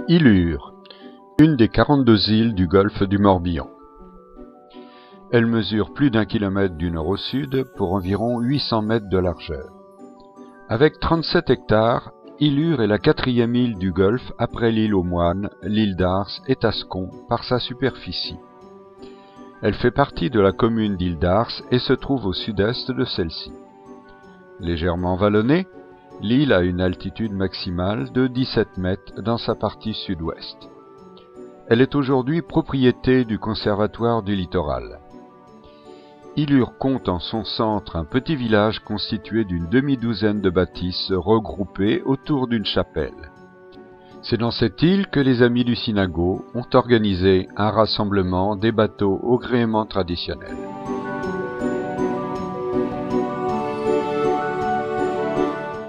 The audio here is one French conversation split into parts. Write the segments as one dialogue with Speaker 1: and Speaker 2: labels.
Speaker 1: Illure, une des 42 îles du golfe du Morbihan. Elle mesure plus d'1 kilomètre du nord au sud pour environ 800 mètres de largeur. Avec 37 hectares, Illure est la 4e île du golfe après l'île aux Moines, l'île d'Ars et Tascon par sa superficie. Elle fait partie de la commune d'Île d'Ars et se trouve au sud-est de celle-ci. Légèrement vallonnée, l'île a une altitude maximale de 17 mètres dans sa partie sud-ouest. Elle est aujourd'hui propriété du Conservatoire du Littoral. Illure compte en son centre un petit village constitué d'une demi-douzaine de bâtisses regroupées autour d'une chapelle. C'est dans cette île que les Amis du Sinago ont organisé un rassemblement des bateaux au gréement traditionnel.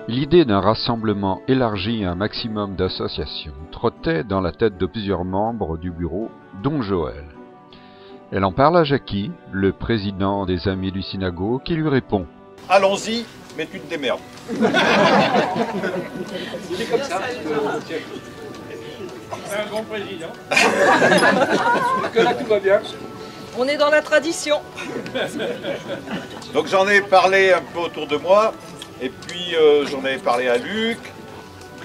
Speaker 1: L'idée d'un rassemblement élargi à un maximum d'associations trottait dans la tête de plusieurs membres du bureau, dont Joël. Elle en parle à Jackie, le président des Amis du Sinago, qui lui répond
Speaker 2: « Allons-y, mais tu te démerdes. » C'est comme ça. C'est un grand président. Que là, tout va bien.
Speaker 3: On est dans la tradition.
Speaker 2: Donc j'en ai parlé un peu autour de moi. Et puis j'en avais parlé à Luc,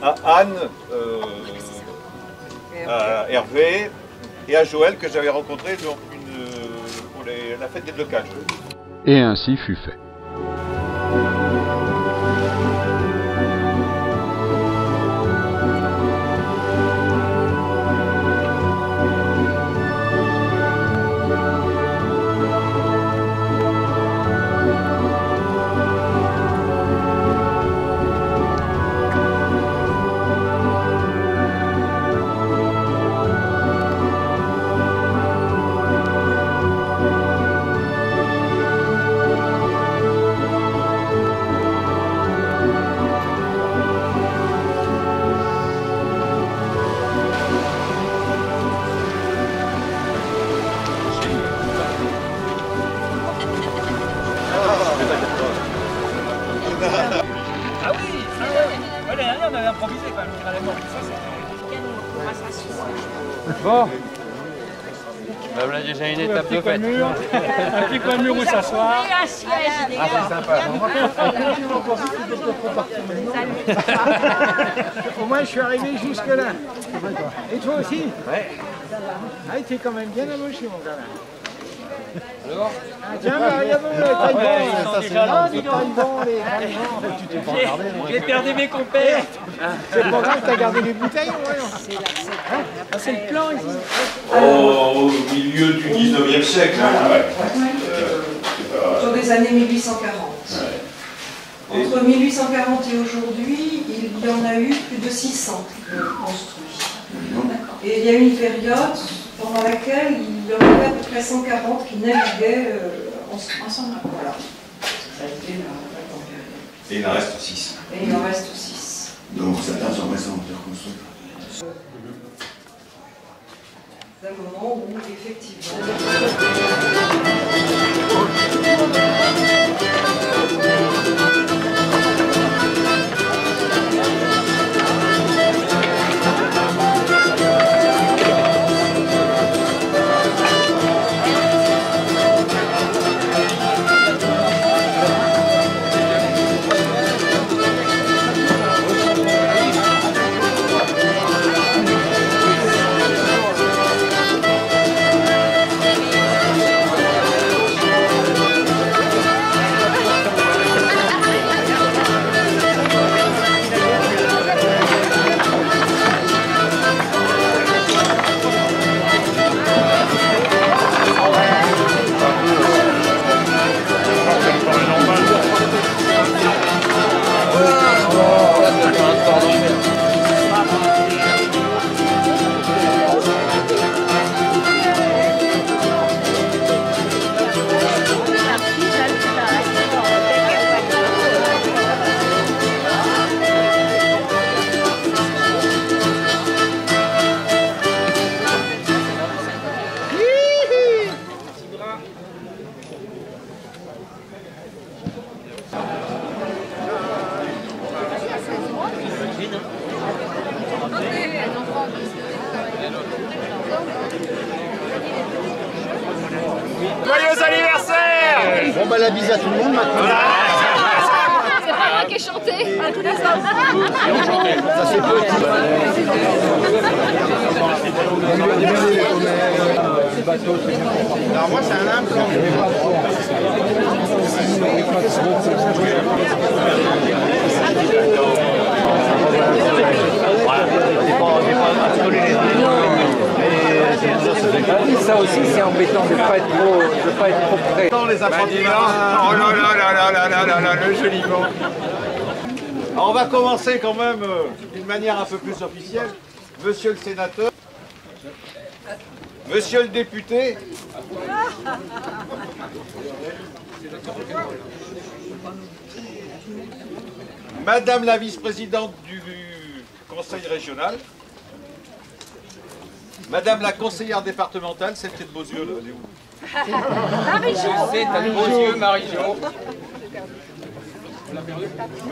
Speaker 2: à Anne, à Hervé et à Joël que j'avais rencontré pour la fête des blocages.
Speaker 1: Et ainsi fut fait.
Speaker 4: Ah oui, ouais, l'année dernière on avait improvisé quand même, finalement. Bon.
Speaker 5: Ben, on a déjà une étape de fête.
Speaker 4: Un petit coin de mur où s'asseoir.
Speaker 5: Ah, c'est sympa.
Speaker 6: Au moins, je suis arrivé jusque-là. Et toi aussi?
Speaker 5: Ouais.
Speaker 6: Ah, t'es quand même bien amoché, mon gars.
Speaker 5: Alors
Speaker 6: Tiens, regarde les tailles
Speaker 4: Tu t'es pas regardé. J'ai perdu mes compères.
Speaker 6: C'est pas grave, t'as gardé les bouteilles, voyons.
Speaker 4: C'est le plan ici.
Speaker 2: Au milieu du 19e siècle.
Speaker 3: Sur des années 1840. Entre 1840 et aujourd'hui, il y en a eu plus de 600 construits. Et il y a eu une période pendant laquelle il y en avait à peu près 140 qui naviguaient ensemble. Voilà. Ça a été la
Speaker 2: Et il en reste 6.
Speaker 3: Et il en reste 6.
Speaker 7: Donc certains sont récents reconstruits.
Speaker 3: D'un moment où, effectivement...
Speaker 6: envoie la bise à tout le monde maintenant.
Speaker 8: C'est pas moi qui ai chanté à tous les hommes.
Speaker 6: Ça c'est petit. Alors moi c'est un implant.
Speaker 9: Ça aussi c'est embêtant de ne pas être trop près.
Speaker 2: Dans les apprentis. Oh là là là là là là là là, le joli mot. Alors on va commencer quand même d'une manière un peu plus officielle. Monsieur le sénateur, monsieur le député, madame la vice-présidente du conseil régional, madame la conseillère départementale, celle qui est de beaux yeux, là, elle est où?
Speaker 5: C'est t'as de beaux yeux, Marie-Jo.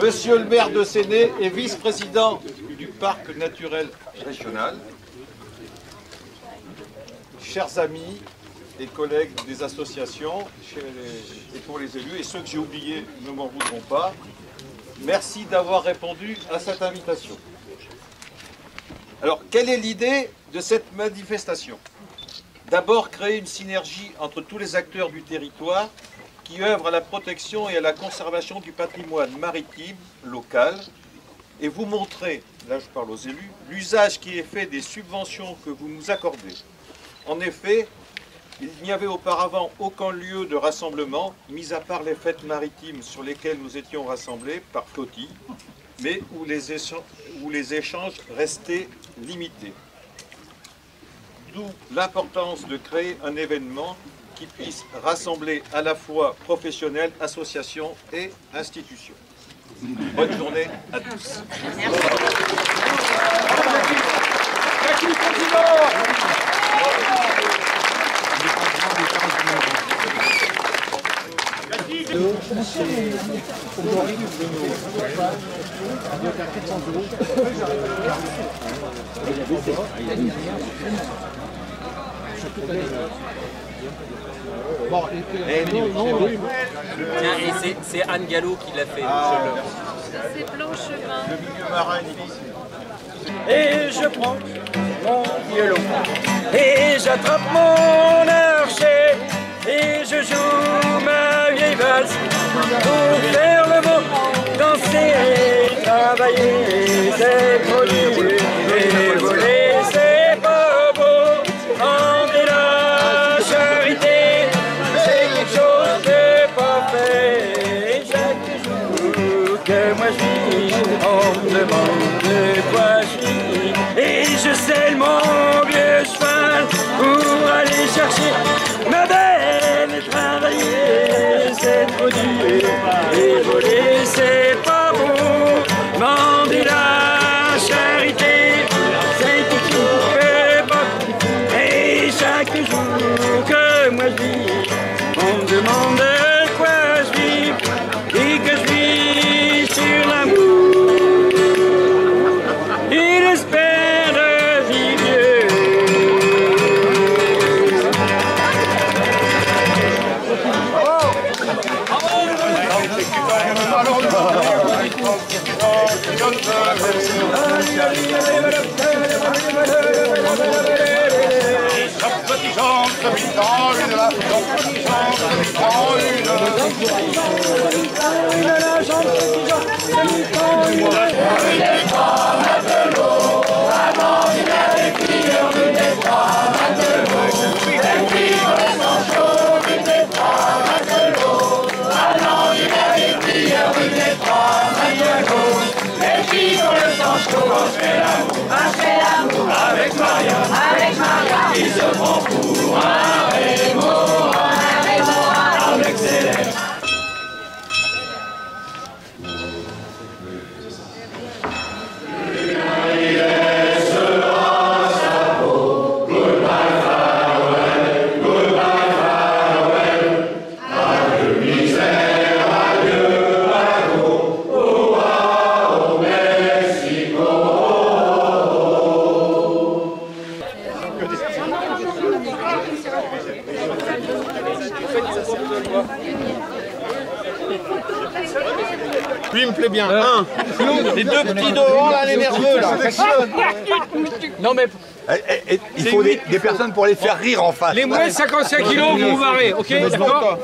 Speaker 2: Monsieur le maire de Séné et vice-président du parc naturel régional, chers amis et collègues des associations et pour les élus, et ceux que j'ai oubliés ne m'en voudront pas, merci d'avoir répondu à cette invitation. Alors, quelle est l'idée de cette manifestation? D'abord, créer une synergie entre tous les acteurs du territoire qui œuvrent à la protection et à la conservation du patrimoine maritime local et vous montrer, là je parle aux élus, l'usage qui est fait des subventions que vous nous accordez. En effet, il n'y avait auparavant aucun lieu de rassemblement, mis à part les fêtes maritimes sur lesquelles nous étions rassemblés par flottille, mais où les échanges restaient limités. D'où l'importance de créer un événement qui puisse rassembler à la fois professionnels, associations et institutions. Bonne journée à tous.
Speaker 5: Tiens, et c'est Anne Gallo qui l'a fait.
Speaker 8: C'est Blanche Vin.
Speaker 2: Le milieu marin
Speaker 4: Et je prends mon violon et j'attrape mon archer et je joue ma vieille valse pour faire le beau, danser, travailler, c'est trop dur et voler, c'est pas beau, rendre la charité, c'est quelque chose de pas fait. Et chaque jour que moi je vis, on me demande de quoi je vis. Et je selle mon vieux cheval pour aller chercher ma belle et travailler, c'est trop dur. Et voler, c'est pas bon. Mander la charité, c'est tout fait pas. Et chaque jour que moi je vis, on me demande de quoi je vis et que je vis sur l'amour. Il espère de vivre vieux. Avec Maria, qui se prend pour un Raymond, avec ses lèvres.
Speaker 2: Lui, il me plaît bien. Un. Les deux petits devant, là, les nerveux, là.
Speaker 9: Non mais
Speaker 10: Il faut des personnes pour les faire rire en face.
Speaker 6: Les moins de 55 kilos, vous vous barrez, ok? D'accord.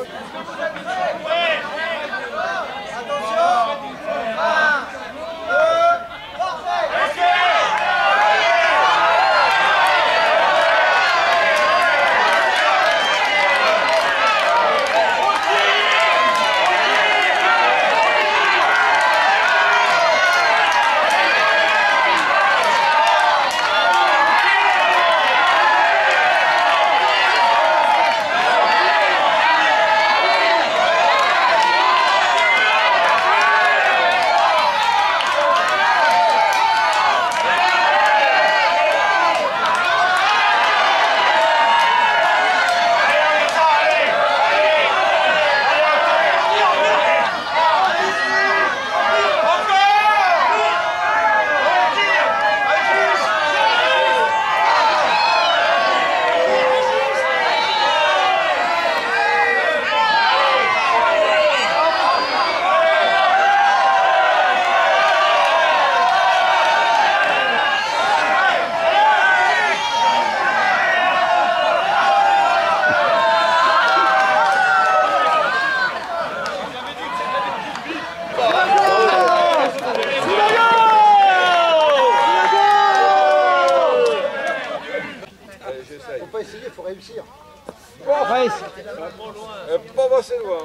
Speaker 10: Faut pas essayer, faut réussir.
Speaker 6: Pas presque.
Speaker 2: Pas assez loin.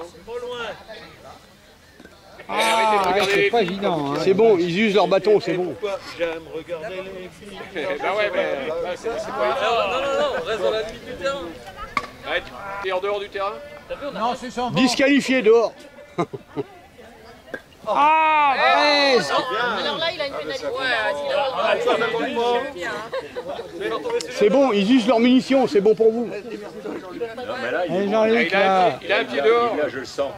Speaker 6: Ah, c'est pas évident. Hein.
Speaker 9: c'est bon, ils usent leur bâton, c'est bon.
Speaker 2: J'aime regarder les filles.
Speaker 5: Bah ouais, mais c'est pas... Non, reste dans la limite du terrain. Ouais, t'es en dehors du terrain?
Speaker 6: Non, c'est sans vent.
Speaker 9: Disqualifié dehors.
Speaker 6: Ah, presque.
Speaker 8: Alors là, il a une pénalité.
Speaker 9: C'est bon, ils usent leurs munitions, c'est bon pour vous.
Speaker 6: Allez, Jean-Luc, là.
Speaker 5: Il a un pied dehors.
Speaker 7: Là, je le sens.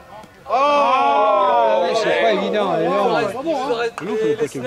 Speaker 6: Ah, c'est pas évident. Allez, non.
Speaker 9: L'eau, faut le côté.